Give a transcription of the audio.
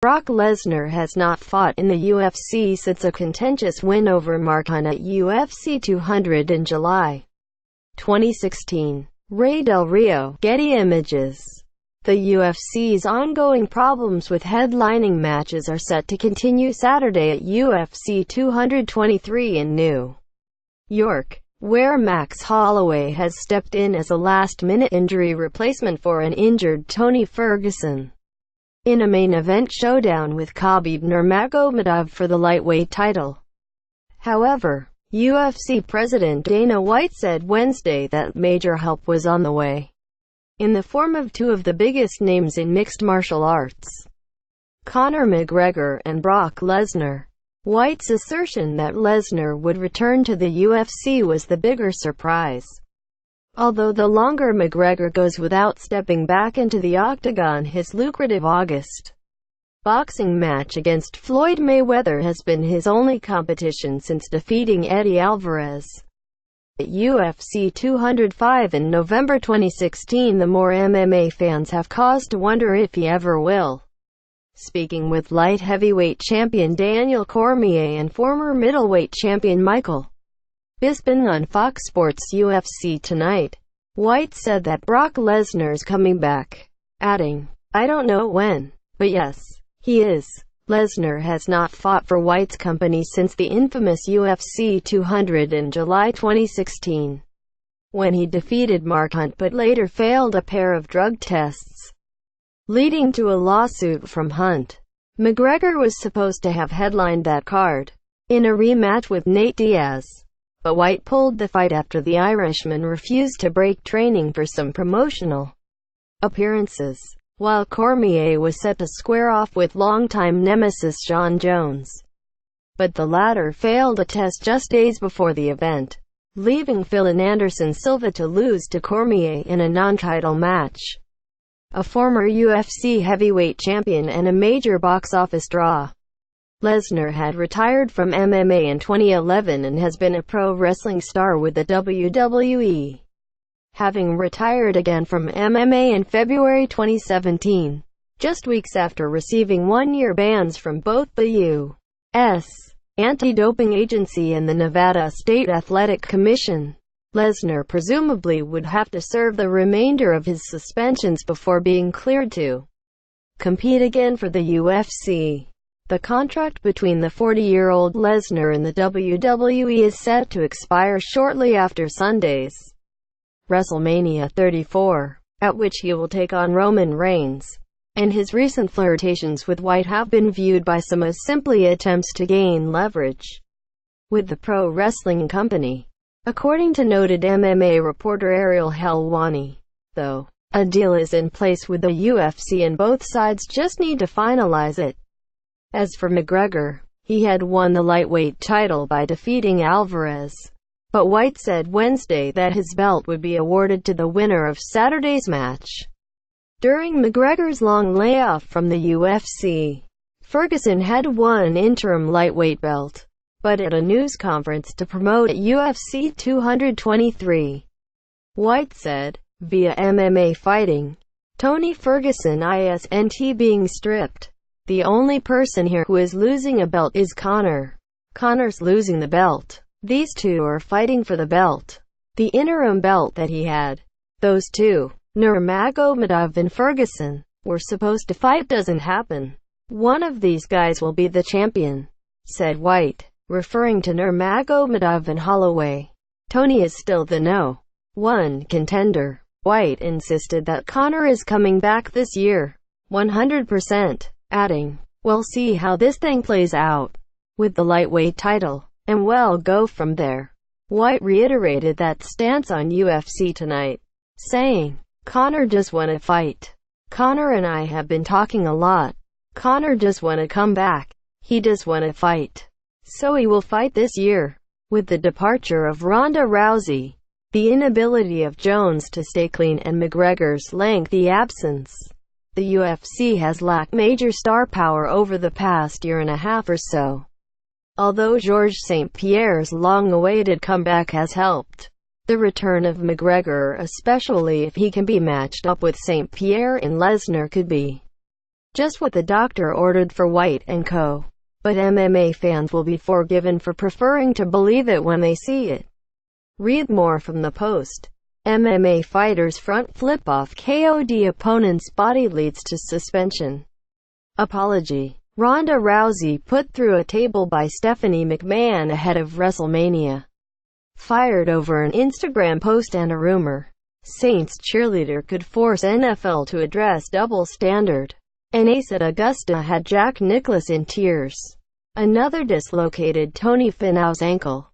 Brock Lesnar has not fought in the UFC since a contentious win over Mark Hunt at UFC 200 in July 2016. Ray Del Rio, Getty Images. The UFC's ongoing problems with headlining matches are set to continue Saturday at UFC 223 in New York, where Max Holloway has stepped in as a last-minute injury replacement for an injured Tony Ferguson, in a main event showdown with Khabib Nurmagomedov for the lightweight title. However, UFC President Dana White said Wednesday that major help was on the way, in the form of two of the biggest names in mixed martial arts, Conor McGregor and Brock Lesnar. White's assertion that Lesnar would return to the UFC was the bigger surprise. Although the longer McGregor goes without stepping back into the octagon, his lucrative August boxing match against Floyd Mayweather has been his only competition since defeating Eddie Alvarez at UFC 205 in November 2016. The more MMA fans have cause to wonder if he ever will. Speaking with light heavyweight champion Daniel Cormier and former middleweight champion Michael Bisping on Fox Sports UFC Tonight, White said that Brock Lesnar's coming back, adding, "I don't know when, but yes, he is." Lesnar has not fought for White's company since the infamous UFC 200 in July 2016, when he defeated Mark Hunt but later failed a pair of drug tests, leading to a lawsuit from Hunt. McGregor was supposed to have headlined that card in a rematch with Nate Diaz, but White pulled the fight after the Irishman refused to break training for some promotional appearances, while Cormier was set to square off with longtime nemesis Jon Jones. But the latter failed a test just days before the event, leaving Phil and Anderson Silva to lose to Cormier in a non-title match. A former UFC heavyweight champion and a major box office draw, Lesnar had retired from MMA in 2011 and has been a pro wrestling star with the WWE, having retired again from MMA in February 2017, just weeks after receiving one-year bans from both the U.S. Anti-Doping Agency and the Nevada State Athletic Commission. Lesnar presumably would have to serve the remainder of his suspensions before being cleared to compete again for the UFC. The contract between the 40-year-old Lesnar and the WWE is set to expire shortly after Sunday's WrestleMania 34, at which he will take on Roman Reigns, and his recent flirtations with White have been viewed by some as simply attempts to gain leverage with the pro wrestling company. According to noted MMA reporter Ariel Helwani, though, a deal is in place with the UFC and both sides just need to finalize it. As for McGregor, he had won the lightweight title by defeating Alvarez, but White said Wednesday that his belt would be awarded to the winner of Saturday's match. During McGregor's long layoff from the UFC, Ferguson had won an interim lightweight belt, but at a news conference to promote at UFC 223, White said, via MMA Fighting, Tony Ferguson isn't being stripped. The only person here who is losing a belt is Conor. Conor's losing the belt. These two are fighting for the belt. The interim belt that he had. Those two, Nurmagomedov and Ferguson, were supposed to fight doesn't happen. One of these guys will be the champion, said White, referring to Nurmagomedov and Holloway. Tony is still the No. 1 contender. White insisted that Conor is coming back this year, 100%. Adding, "We'll see how this thing plays out with the lightweight title, and we'll go from there." White reiterated that stance on UFC Tonight, saying, "Conor just wanna fight. Conor and I have been talking a lot. Conor just wanna come back. He just wanna fight. So he will fight this year." With the departure of Ronda Rousey, the inability of Jones to stay clean and McGregor's lengthy absence, the UFC has lacked major star power over the past year and a half or so. Although Georges St. Pierre's long-awaited comeback has helped, The return of McGregor, especially if he can be matched up with St. Pierre and Lesnar, could be just what the doctor ordered for White and co. But MMA fans will be forgiven for preferring to believe it when they see it. Read more from the Post. MMA fighters front flip off KO'd opponent's body leads to suspension. Apology. Ronda Rousey put through a table by Stephanie McMahon ahead of WrestleMania. Fired over an Instagram post and a rumor. Saints cheerleader could force NFL to address double standard. An ace at Augusta had Jack Nicklaus in tears. Another dislocated Tony Finau's ankle.